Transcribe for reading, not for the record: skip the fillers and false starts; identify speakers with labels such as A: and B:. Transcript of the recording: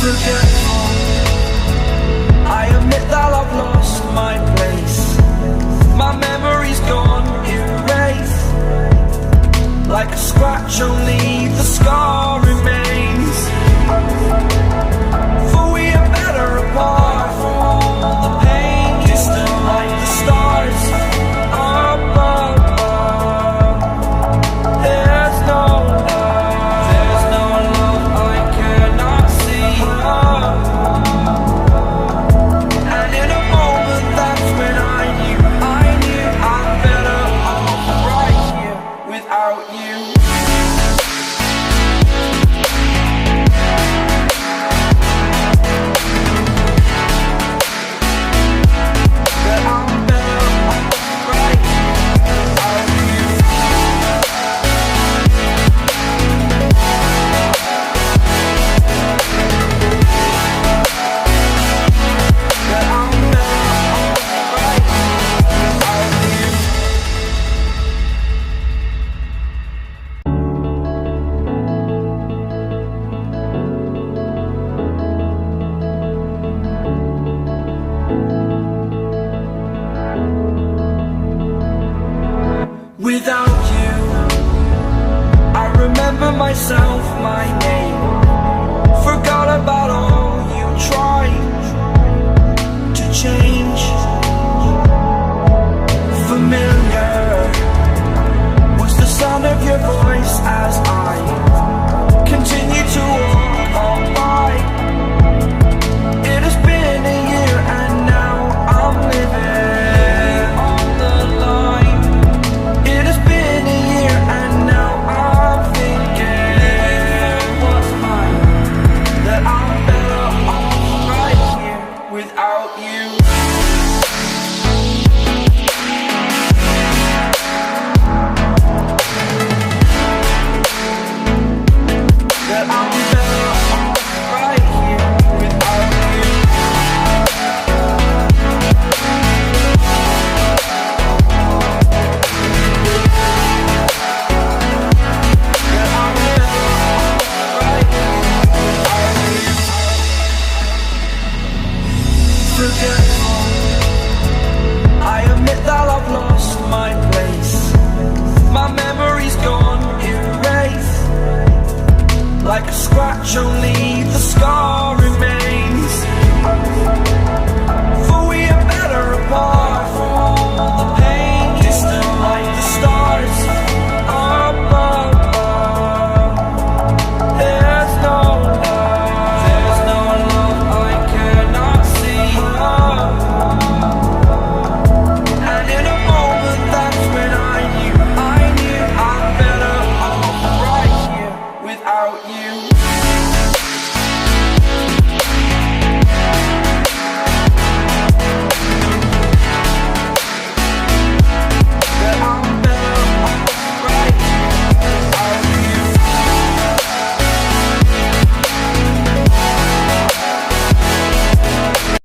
A: forgetful. I admit that I've lost my place. My memory's gone erased. Like a scratch, only the scar remains. For we are better apart from all the pain. Distant like the stars above. There's no love, there's no love I cannot see. And in a moment that's when I knew I'm better off right here without you. Without you, I remember myself, my name. Forgot about all you tried to change. Familiar was the sound of your voice as I continue to walk on by. It has been a year and now I'm living on the line. It has been a year and now I'm thinking what's mine, that I'm better off right here without you. That I'm better off right here without you. Forgetful. I admit that I've lost my place. My memory's gone erased. Like a scratch, only the scar remains.